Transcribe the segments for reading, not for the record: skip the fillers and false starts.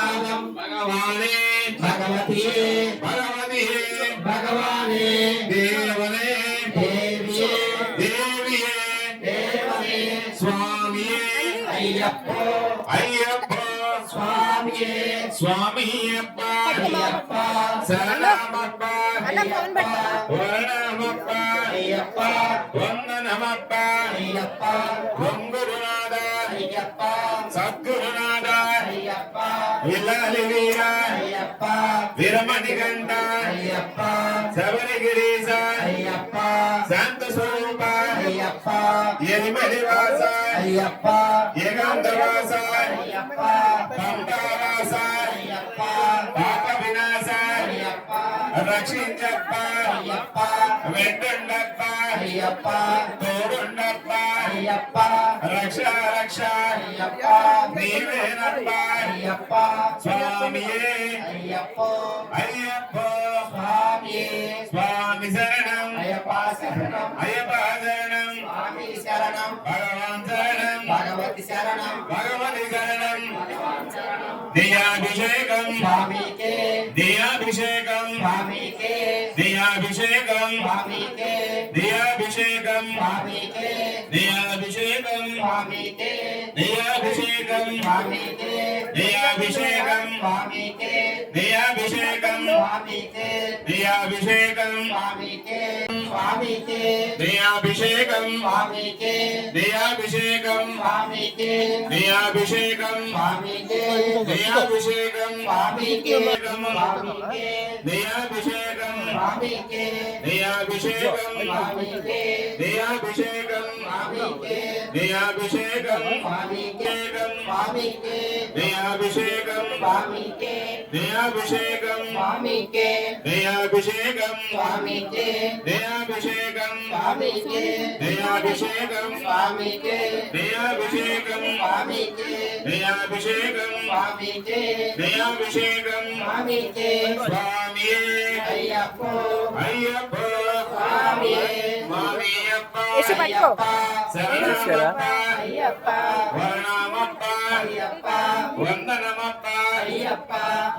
पादं भगवाने भगवती भगवती भगवाने देवने देविये देविये देवने स्वामिये अय्यप्पो अय्यप्पो स्वामिये स्वामियप्प अय्यप्प शरणमप्प अय्यप्प वरणमप्प अय्यप्प वन्दनमप्प अय्यप्प गुरुनाथ अय्यप्प सद्गुरुनाथ अय्यप्प विल्लालिवीर अय्यप्प विरमणिकण्ठ अय्यप्प शबरिगिरीश अय्यप्प शांत स्वरूप अय्यप्प यरिमलिवास अय्यप्प ఏకాంతవాస అయ్యప్ప పంపావాస అయ్యప్ప పాప వినాశ అయ్యప్ప రక్షించప్ప అయ్యప్ప వెంటుండప్ప అయ్యప్ప తోడుండప్ప అయ్యప్ప రక్ష రక్ష అయ్యప్ప నీవేనప్ప అయ్యప్ప స్వామియే అయ్యప్ప అయ్యప్ప స్వామియే స్వామి శరణం అయ్యప్ప శరణం అయ్యప్ప శరణం స్వామి శరణం భగవాన్ శరణం భగవతి శరణం భగవతి శరణం దియాభిషేకం స్వామికే దియాభిషేకం స్వామికే దియాభిషేకం స్వామికే దియాభిషేకం స్వామికే దియాభిషేకం స్వామికే దియాభిషేకం స్వామికే దియాభిషేకం స్వామికే దియాభిషేకం స్వామికే దియాభిషేకం స్వామికే స్వామికే దియాభిషేకం స్వామికే దియాభిషేకం స్వామికే దియాభిషేకం స్వామికే దియాభిషేకం స్వామికే స్వామికే దియాభిషేకం స్వామికే దియాభిషేకం స్వామికే దియాభిషేకం స్వామికే దియాభిషేకం స్వామికే స్వామికే దియాభిషేకం స్వామికే దియాభిషేకం స్వామికే దియాభిషేకం స్వామికే దియాభిషేకం స్వామికే దియాభిషేకం స్వామికే దియాభిషేకం స్వామికే దియాభిషేకం స్వామికే దియాభిషేకం స్వామికే స్వామియే అయ్యప్ప అయ్యప్ప స్వామియే స్వామియప్ప అయ్యప్ప శరణమప్ప అయ్యప్ప వరణమప్ప అయ్యప్ప వందనమప్ప అయ్యప్ప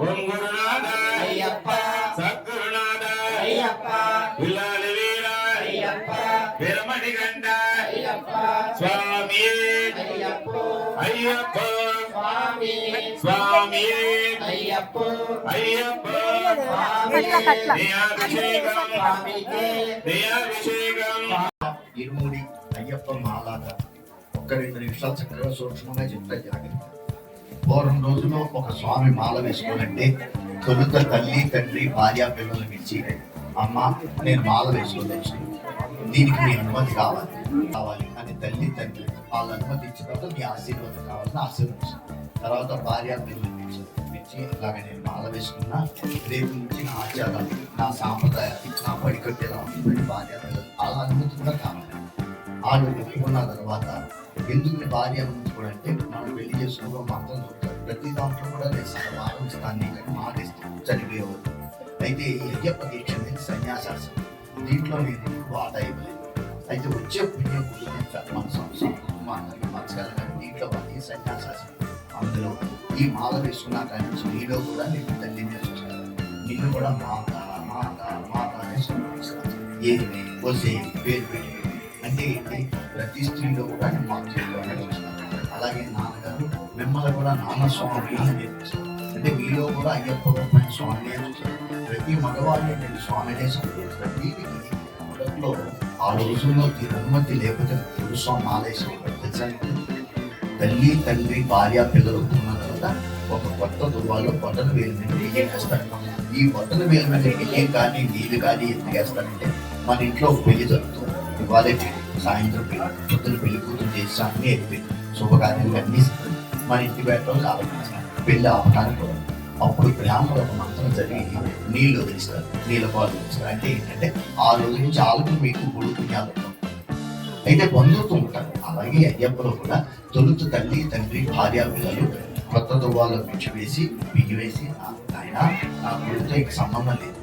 ఓం గురునాథ అయ్యప్ప సద్గురునాథ అయ్యప్ప విల్లాలి వీర అయ్యప్ప విరమణికంఠ అయ్యప్ప స్వామియే అయ్యప్ప అయ్యప్ప స్వామి స్వామియే అయ్యప్ప అయ్యప్ప దయాభిషేకం స్వామికే దయాభిషేకం ఇరుముడి అయ్యప్ప మాలాట ఒక్క 2 నిమిషాలు చక్కగా సూక్ష్మంగా చెప్తా జాగ్రత్త. పూర్వం రోజుల్లో ఒక స్వామి మాల వేసుకోవాలంటే తొలుత తల్లి తండ్రి భార్య పిల్లలను ఇచ్చి అమ్మ నేను మాల వేసుకోవచ్చు, దీనికి మీ అనుమతి కావాలి అని తల్లి తండ్రి వాళ్ళ అనుమతి ఇచ్చిన తర్వాత మీ ఆశీర్వాదం కావాలని ఆశీర్వదించారు. తర్వాత భార్య పిల్లలు ఇచ్చి ఇలాగ నేను మాల వేసుకున్నా, రేపు నుంచి నా ఆచారాలు నా సాంప్రదాయాలు నా పడికట్టేలా ఉంటుంది భార్య పిల్లలు వాళ్ళ అనుమతి కూడా కావాలి. వాళ్ళు ఒప్పుకున్న తర్వాత ఎందుకు భార్య అనుమతి కూడా అంటే మనం పెళ్లి చేసుకున్న మాత్రం చెప్తారు, ప్రతి దాంట్లో కూడా నేను సగవారం ఇస్తాను కానీ మాటిస్తాను చనిపోయేవాడు. అయితే ఈ అయ్యప్ప దీక్ష అనేది సన్యాసాసం, దీంట్లో నేను వాటా ఇవ్వలేదు. అయితే వచ్చే పుణ్యం మన సంవత్సరం మర్చగలను దీంట్లో ఈ సన్యాసాసం. అందులో ఈ మాల వేసుకున్నా కానీ నీలో కూడా నేను తల్లిని చూస్తాను, నిన్ను కూడా మాత మాత మాత అని సంబోధిస్తాను. ఏమి వసే పేరు పెట్టి అంటే ఏంటి, ప్రతి స్త్రీలో కూడా నేను మాతృత్వాన్ని చూస్తాను. అలాగే నాన్నగారు మిమ్మల్ని కూడా నాన్నస్వామి అని నేర్పిస్తాను. అంటే మీలో కూడా అయ్యప్ప రూపమైన స్వామిని చూస్తాను. ప్రతి మగవాడిని నేను స్వామినే సంబోధిస్తాను. దీనికి మొదట్లో ఆ రోజుల్లో అనుమతి లేకపోతే గురుస్వామి ఆలయం తెలుసా, తల్లి తండ్రి భార్య పిల్లలు ఉన్న తర్వాత ఒక కొత్త దువ్వాలో బొట్టన వేలు మీద బియ్యం వేస్తాడు. ఈ బొట్టన వేలు మీద బియ్యం కానీ నీళ్ళు కానీ ఎందుకు వేస్తాడంటే మన ఇంట్లో పెళ్లి జరుగుతుంది, ఇవాళే పెళ్లి, సాయంత్రం పెళ్లి, పొద్దున పెళ్లి కూతురు చేసి అన్నీ అయిపోయింది, శుభకార్యాలు అన్నీ మన ఇంటి బయట ఆలోచించాలి పెళ్లి ఆపడానికి కూడా. అప్పుడు బ్రాహ్మణులు ఒక మంత్రం జరిగి నీళ్ళు వదిలిస్తారు, నీళ్ళ పాలు వదిలిస్తారు. అంటే ఏంటంటే ఆ రోజు నుంచి ఆలోచన మీకు గుడి పుణ్యాలు అయితే బంధుత్వం ఉంటారు. అలాగే అయ్యప్పలో కూడా తొలుత తల్లి తండ్రి భార్య పిల్లలు కొత్త దువ్వాలో వేసి బియ్యం వేసి ఆయన నా గుడితో ఇక సంబంధం లేదు,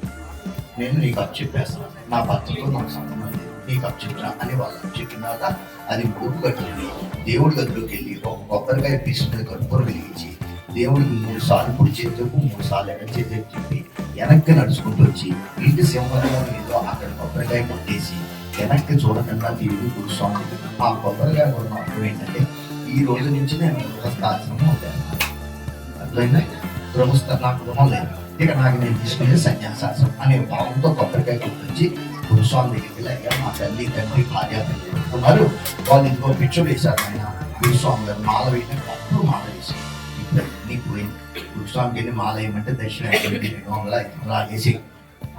నేను నీకు అప్పు చెప్పేస్తాను, నా భర్తతో నాకు సంబంధం లేదు, నీకు అప్పు చెప్తున్నా అని వాళ్ళు చెప్పిన తర్వాత అది మూడు గట్టుకెళ్ళి దేవుడి గదిలోకి వెళ్ళి ఒక కొబ్బరికాయ పీసు మీద కర్పూరం వెలిగించి దేవుడికి 3 సార్లు కుడి చేతికి 3 సార్లు ఎడ చేతికి చెప్పి వెనక్కి నడుచుకుంటూ వచ్చి ఇంటి సింహంలో ఏదో అక్కడ కొబ్బరికాయ కొట్టేసి వెనక్కి చూడకుండా తిరిగి గురుస్వామి ఆ కొబ్బరికాయ కూడా అర్థం ఏంటంటే ఈ రోజు నుంచి నేను గృహస్థాశ్రమం అవుతాను. అర్థమైందా? నాకు గృహం లేదు, ఇక నాకు నేను తీసుకునే సన్యాసాశ్రమం అనే భావంతో కొబ్బరికాయ కొట్టించి గురుస్వామి దగ్గరికి అయ్యా మా తల్లి తండ్రి భార్య ఉన్నారు, వాళ్ళు ఇంకో భిక్ష వేశారు. ఆయన గురుస్వామి గారు మాల వేయడం అప్పుడు మాల వేశారు. ఇప్పుడు నీకు గురుస్వామికి వెళ్ళి మాల వేయమంటే దక్షిణ వేసి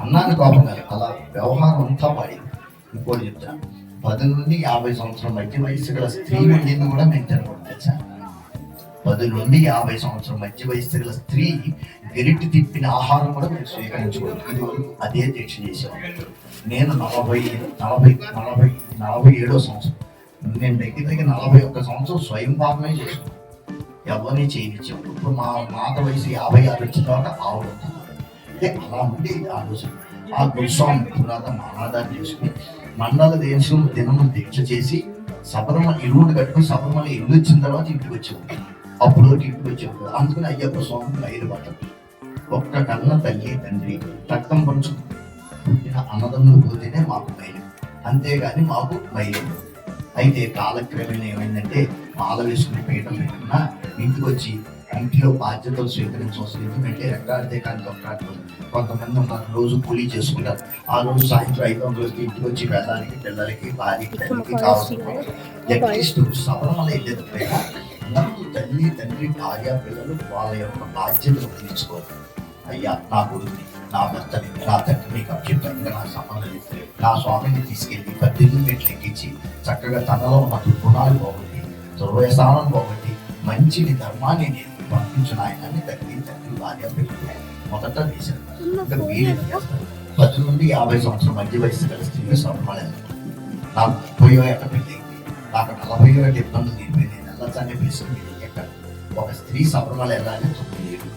అన్నాన్ని కోపం కాదు, అలా వ్యవహారం అంతా పడింది. ఇంకోటి చెప్తాను, 10 నుండి 50 సంవత్సరం మధ్య వయసు గల స్త్రీ వండింది కూడా మేము తినకూడదు తెలుసా. 10 నుండి 50 సంవత్సరం మధ్య వయసు గల స్త్రీ గరిటి తిప్పిన ఆహారం కూడా మేము స్వీకరించకూడదు. ఇది వరకు అదే దీక్ష చేసేవాడు. నేను 47వ సంవత్సరం, నేను దగ్గర 41 సంవత్సరం స్వయం పాకమే చేసుకున్నాను, ఎవరిని చేయనిచ్చాము. ఇప్పుడు మా మాత వయసు 56 వచ్చిన తర్వాత ఆవిడ అంటే అలా ఉండి ఆ రోజు ఆ గురుస్వామి పురాత మానాదాన్ని చేసుకుని మండల దేశం దినము దీక్ష చేసి శబరిమల ఇరువుడు కట్టుకుని శబరిమల ఇల్లు వచ్చిన తర్వాత ఇంటికి వచ్చేవాడు. అప్పుడు ఇంటికి వచ్చేవాడు. అందుకని అయ్యప్ప స్వామి రైలు పట్టం ఒక్క కన్న తల్లి తండ్రి రక్తం పంచు పుట్టిన అన్నదమ్ములు పోతేనే మాకు మైలు, అంతేగాని మాకు మైలు. అయితే కాలక్రమేణా ఏమైందంటే మాల వేసుకుని పీఠం పెట్టుకున్నా ఇంటికి వచ్చి ఇంటిలో బాధ్యతలు స్వీకరించవలసి ఎందుకంటే రెక్కాడితే కానీ దొక్కాడుతుంది. కొంతమంది ఉన్నారు రోజు కూలీ చేసుకుంటారు, ఆ రోజు సాయంత్రం 5 ఇంటికి వచ్చి వెళ్ళడానికి పిల్లలకి భార్యకి తల్లికి కావాల్సిన అట్లీస్ట్ సవరణ వెళ్ళేటప్పుడైనా ముందు తల్లి తండ్రి భార్య పిల్లలు వాళ్ళ యొక్క బాధ్యతలు తీర్చుకోవాలి. అయ్యా నా కొడుకుని నా భర్తని నా తండ్రిని అభ్యర్థం ఇంకా నా సంబంధం నా స్వామిని తీసుకెళ్ళి 18 మెట్లు ఎక్కించి చక్కగా తనలో ఉన్న దుర్గుణాలు పోగొట్టి దుర్వ్యసనాలను పోగొట్టి మంచిని ధర్మాన్ని నేను పంపించిన ఆయనని తండ్రి భార్య పిల్లలు మొదట వేశారు. ఇంకా మీరు 10 నుండి 50 సంవత్సరం మధ్య వయసు గల స్త్రీలు సభలు నాకు 30 ఏట పెళ్ళి నాకు 40 ఏట ఇబ్బందులు తీరిపోయింది. వెళ్ళొచ్చనే ప్రశ్న మీరు ఎక్కడ ఒక స్త్రీ సభలు వెళ్ళాలని 9 ఏళ్ళు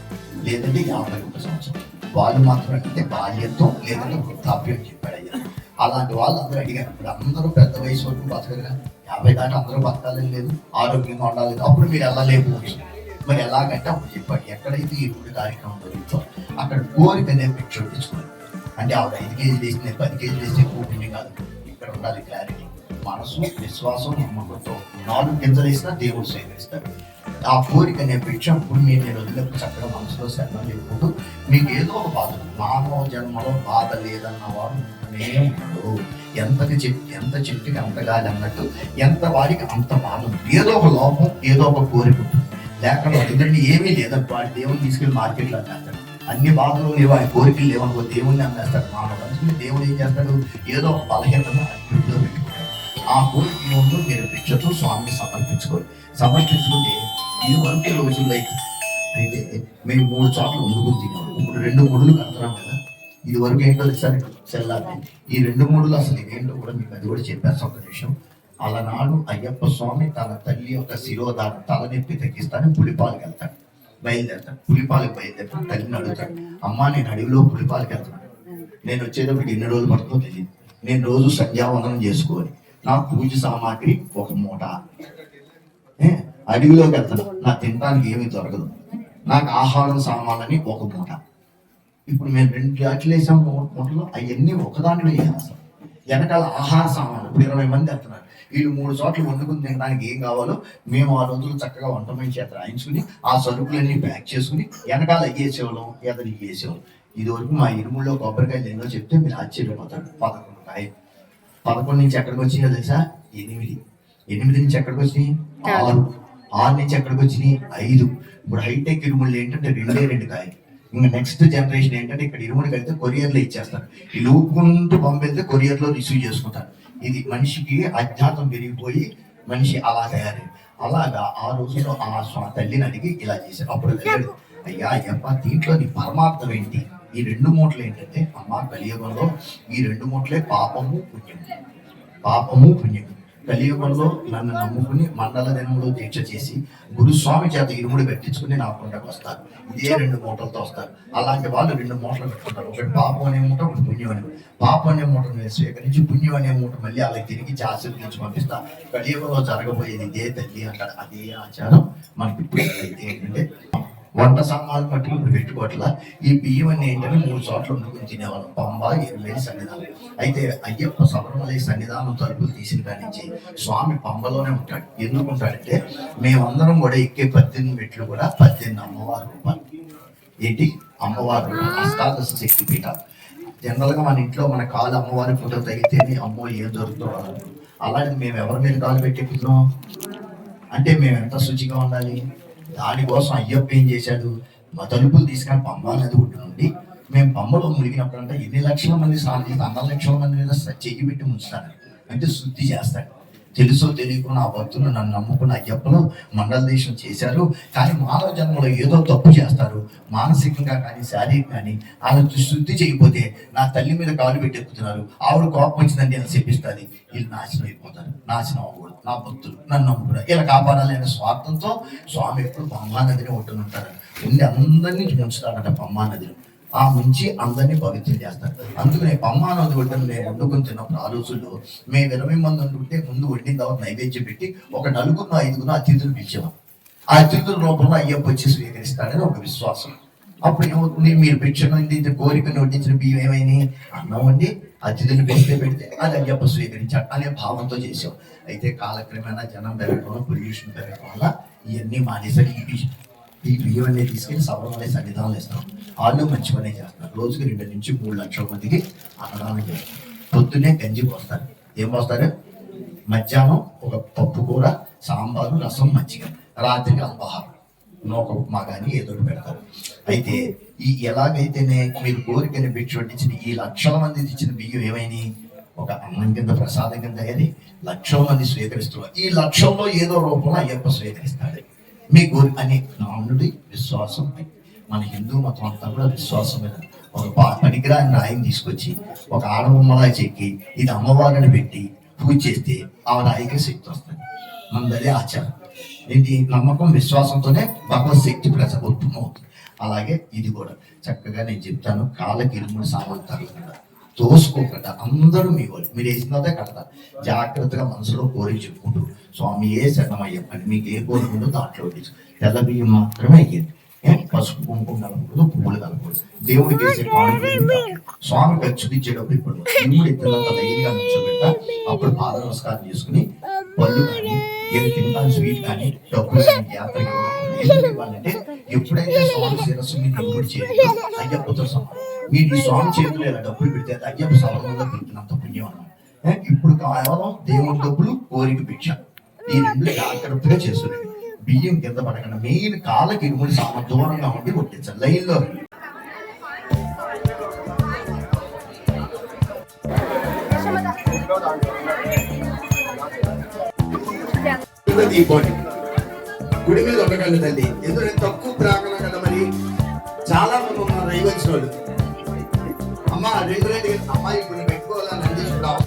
లేదంటే 51 సంవత్సరం వాళ్ళు మాత్రం అంటే బాల్యంతో లేదంటే వృద్ధాప్యం చెప్పాడు అయ్యా. అలాంటి వాళ్ళు అందరూ అడిగారు. ఇప్పుడు అందరూ పెద్ద వయసు వరకు బతకగా 50 దాకా అందరూ బతకాలని లేదు, ఆరోగ్యంగా ఉండాలి, అప్పుడు మీరు వెళ్ళలేకపోవచ్చు. మరి ఎలాగంటే అప్పుడు చెప్పాడు ఎక్కడైతే ఈ గుడి కార్యక్రమం జరుగుతుందో అక్కడ కోరిక అనేది భిక్ష తెచ్చుకోవాలి. అంటే ఆవిడ 5 కేజీలు వేసిన 10 కేజీలు వేస్తే కూర్చుని కాదు, ఇక్కడ ఉండాలి క్లారిటీ, మనసు విశ్వాసం నమ్మకంతో 4 గింజలు వేసినా దేవుడు స్వీకరిస్తాడు. ఆ కోరిక అనే భిక్ష ఇప్పుడు నేను వదిలేప్పుడు చక్కగా మనసులో శ్రద్ధ లేకపోతే మీకు ఏదో ఒక బాధ, మానవ జన్మలో బాధ లేదన్న వాడు ఉండడు. ఎంత చెట్టుకి అంత గాలి అన్నట్టు ఎంత వాడికి అంత బాధ, ఏదో ఒక లోపం ఏదో ఒక కోరిక ఉంటుంది. లేకుండా ఎందుకంటే ఏమీ లేదంటే వాడి దేవుని తీసుకెళ్ళి మార్కెట్లో అమ్మేస్తాడు. అన్ని బాధలు లేవు, ఆయన కోరికలు లేవనుకో దేవుణ్ణి అమ్మేస్తాడు. మానవ అందుకని దేవుడు ఏం చేస్తాడు, ఏదో ఒక బలహీనతను ఇంట్లో పెట్టుకుంటాడు. ఆ కోరిక ముందు మీరు భిక్షతో స్వామిని సమర్పించుకుంటే ఇది వరకు రోజుల్లో అయితే మేము 3 చోట్ల వండుకుని తిన్నాము. ఇప్పుడు 2 ముడులు కడతాం కదా, ఇది వరకు ఏంటో సరే చెల్లాలి. ఈ 2 ముడులు అసలు ఇదేంటో కూడా మీకు అది కూడా చెప్పాను ఒక నిమిషం. అలనాడు అయ్యప్ప స్వామి తన తల్లి యొక్క శిరోధారం తలనొప్పి తగ్గిస్తాను పులిపాలకు వెళ్తాడు, బయలుదేరతాడు. పులిపాలకు బయలుదేరతాడు, తల్లిని అడుగుతాడు, అమ్మా నేను అడవిలో పులిపాలకు వెళ్తాను, నేను వచ్చేటప్పుడు ఎన్ని రోజులు పడుతుందో తెలియదు, నేను రోజు సంధ్యావందనం చేసుకోవాలి, నా పూజ సామాగ్రి 1 మూట, అడవిలోకి వెళ్తాను నాకు తినడానికి ఏమీ దొరకదు, నాకు ఆహారం సామాన్లని 1 మూట. ఇప్పుడు మేము 2 జాట్లు వేసాం మూటలో, అవన్నీ ఒకదాంట్లో వేసేస్తాం. వెనకాల ఆహార సామాన్లు ఇప్పుడు 20 మంది వెళ్తున్నారు, వీళ్ళు 3 చోట్ల వండుకుని తినడానికి ఏం కావాలో మేము ఆ రోజులు చక్కగా వంట మనిషి చేత రాయించుకుని ఆ సరుకులన్నీ ప్యాక్ చేసుకుని వెనకాల అయ్యేసేవాళ్ళం, ఎదరు వేసేవాళ్ళం. ఇది వరకు మా ఇరుముల్లో కొబ్బరికాయలు ఎన్నో చెప్తే మీరు ఆశ్చర్యపోతారు. 11 కాయ 11 నుంచి ఎక్కడికి వచ్చినాయో తెలుసా? 8 నుంచి ఎక్కడికి వచ్చినాయి? 6 నుంచి ఎక్కడికి వచ్చినాయి? 5. ఇప్పుడు హైటెక్ ఇరుముళ్ళు ఏంటంటే 2 కాయలు. ఇంకా నెక్స్ట్ జనరేషన్ ఏంటంటే ఇక్కడ ఇరుముడికి వెళ్తే కొరియర్లో ఇచ్చేస్తారు, వీళ్ళు ఊపుకుంటూ పంపితే కొరియర్లో రిసీవ్ చేసుకుంటారు. ఇది మనిషికి అజ్ఞాతం పెరిగిపోయి మనిషి అలా తయారై అలాగా ఆ రోజుల్లో ఆ తల్లిని అడిగి ఇలా చేశారు. అప్పుడు వెళ్ళాడు, అయ్యా అయ్యప్ప దీంట్లో నీ పరమార్థం ఏంటి? ఈ 2 మూటలు ఏంటంటే అమ్మ కలియుగంలో ఈ 2 మూటలే పాపము పుణ్యము. కలియుగంలో నన్ను నమ్ముకుని మండల దినంలో దీక్ష చేసి గురుస్వామి చేత ఇరుముడి కట్టించుకుని నా కొండకు వస్తారు. ఇదే 2 మూటలతో వస్తారు. అలాంటి వాళ్ళు 2 మూటలు పెట్టుకుంటారు, ఒకటి పాపం అనే మూట, ఒకటి పుణ్యం అనే. పాపం అనే మూటను స్వీకరించి పుణ్యం అనే మూట మళ్ళీ అలాగే తిరిగి ఆశీర్వదించి పంపిస్తా. కలియుగంలో జరగబోయేది ఇదే తల్లి అంటారు. అదే ఆచారం మనకి ఇప్పుడు అయితే ఏంటంటే వంట సామాన్లు మట్టుకు ఇప్పుడు పెట్టుకోవట్లా. ఈ బియ్యం అన్ని ఏంటంటే 3 చోట్ల వండుకుని తినేవాళ్ళం. పంబ, ఎరుమేలి సన్నిధానం. అయితే అయ్యప్ప శబరిమల సన్నిధానం తలుపులు తీసిన కాడి నుంచి స్వామి పంబలోనే ఉంటాడు. ఎందుకు ఉంటాడంటే మేమందరం కూడా ఎక్కే 18 మెట్లు కూడా 18 అమ్మవారు రూపాయలు. ఏంటి అమ్మవారు అష్టాదశ శక్తి పీఠ. జనరల్ గా మన ఇంట్లో మన కాలు అమ్మవారి ఫోటో తగిలితేనే అమ్మో ఏం జరుగుతుందో అలాంటిది మేము ఎవరి మీద కాలు పెట్టెక్కుతున్నాం అంటే మేము ఎంత శుచిగా ఉండాలి. దానికోసం అయ్యప్ప ఏం చేశాడు, మా తలుపులు తీసుకొని పంబా నది ఒడ్డు నుండి మేము పంబలో మునిగినప్పుడు అంటే ఎన్ని లక్షల మంది స్నానం చేస్తే 100 లక్షల మంది మీద చెయ్యి పెట్టి ముంచుతాడు. అంటే శుద్ధి చేస్తాడు. తెలుసో తెలియకుండా ఆ భక్తులు నన్ను నమ్ముకున్న అయ్యప్పలు మండల దేశం చేశారు. కానీ మానవ జన్మలో ఏదో తప్పు చేస్తారు, మానసికంగా కానీ శారీరకంగా కానీ. ఆమె శుద్ధి చేయకపోతే నా తల్లి మీద కాలు పెట్టెక్కుతున్నారు, ఆవిడ కోపం వచ్చిందని నేను చెప్పిస్తుంది, వీళ్ళు నాశనం అయిపోతారు, నాశనం అవ్వకూడదు, నా భక్తులు నన్ను నమ్ముకున్నారు, ఇలా కాపాడాలి అనే స్వార్థంతో స్వామి ఎప్పుడు పంబా నదిని ఒడ్డునుంటారు. ఉండి అందరినీ ఉంచుతారంట పంబా నదిలో. ఆ ముంచి అందరినీ పవిత్రం చేస్తారు. అందుకనే పంబా నది ఒడ్డును మేము వండుకొని తిన్నప్పుడు ఆ రోజుల్లో మేము 20 మంది వండుకుంటే ముందు వండిన తర్వాత నైవేద్యం పెట్టి ఒక 4 5 అతిథులు పిలిచేవాం. ఆ అతిథుల రూపంలో అయ్యప్ప వచ్చి స్వీకరిస్తాడని ఒక విశ్వాసం. అప్పుడు ఏమవుతుంది, మీరు భిక్షను కోరికను వడ్డించిన బియ్యం ఏమైంది, అన్నం వండి అతిథులు పెడితే అది అయ్యప్ప స్వీకరించాడు అనే భావంతో చేసాం. అయితే కాలక్రమేణా జనం పెరగడం, పొల్యూషన్ పెరగడం వల్ల ఇవన్నీ మానేసరికి ఈ బియ్యం అనేది తీసుకెళ్ళి శబరిమల సన్నిధానాలు ఇస్తాం. వాళ్ళు మంచి పనే చేస్తారు. రోజుకి 2 నుంచి 3 లక్షల మందికి అన్నదానం చేస్తారు. పొద్దున్నే గంజి పోస్తారు. ఏం పోస్తారు, మధ్యాహ్నం ఒక పప్పు కూర, సాంబారు, రసం, మజ్జిగ, రాత్రికి అల్పాహారం, నూక ఉప్మా కానీ ఏదో పెడతారు. అయితే ఈ ఎలాగైతేనే మీరు కోరికని భిక్ష వడ్డించిన ఈ లక్షల మంది ఇచ్చిన బియ్యం ఏమైనాయి, ఒక అన్నం కింద ప్రసాదం కింద అయ్యి లక్షల మంది స్వీకరిస్తున్నారు. ఈ లక్షల్లో ఏదో రూపంలో అయ్యప్ప స్వీకరిస్తాడు. మీ కోరి అని నానుడి విశ్వాసం. మన హిందూ మతం అంతా కూడా విశ్వాసం మీద ఒక పనికిరాని రాయిని తీసుకొచ్చి ఒక ఆడబొమ్మలా చెక్కి ఇది అమ్మవారిని పెట్టి పూజ చేస్తే ఆ రాయికి శక్తి వస్తుంది. మనది ఆచారం. ఇది నమ్మకం, విశ్వాసంతోనే భగవత్ శక్తి ఉత్పన్నమవుతుంది. అలాగే ఇది కూడా చక్కగా నేను చెప్తాను. కాళ్ళకి ఇరుముడు సామాన్ తగలకుండా తోసుకోకుండా అందరూ మీ వాళ్ళు మీరు వేసినదే కడతారు. జాగ్రత్తగా మనసులో కోరిక చెప్పుకుంటూ స్వామి ఏ శరణమయ్యప్పని మీకు ఏ కోరిక ఉందో దాంట్లో తెల్ల బియ్యం మాత్రమే అయ్యింది. పసుపు కుంకుమ కలపకూడదు, పువ్వులు కలపకూడదు. దేవుడికి వేసే పాడు స్వామి చూపించేటప్పుడు ఇప్పుడు ఇమ్ముడు ఇద్దరంతా ధైర్యంగా నిల్చోబెట్టా. అప్పుడు పాద నమస్కారం చేసుకుని పళ్ళు కానీ ఏది తినడానికి స్వీట్ కానీ డబ్బులు కానీ యాత్రకి ఇవ్వాలంటే ఎప్పుడైతే స్వామి శిరస్సు మీరు ఇమ్ముడు చేయాలి అయ్యప్పతో సమానం. మీరు ఈ స్వామి చేతులు ఇలా డబ్బులు పెడితే అయ్యప్ప సభలో పెట్టినంత పుణ్యం అన్నమాట. ఇప్పుడు కేవలం దేవుడి డబ్బులు, కోరిక భిక్ష, ఈ 2 జాగ్రత్తగా చేస్తుంది. బియ్యం కింద పడకుండా మెయిన్ కాళ్ళకి ఇరుముడి సామాన్ దూరంగా ఉండి కొట్టించాలి. లైన్లో దీపావళి గుడి మీద ఉండగల తల్లి ఎందుకంటే తక్కువ ప్రాంగణం కదా. మరి చాలా మంది ఉన్నారు రైవచ్చిన వాళ్ళు. అమ్మ రెగ్యులర్ అమ్మాయి ఇప్పుడు పెట్టుకోవాలని అందిస్తున్నావు.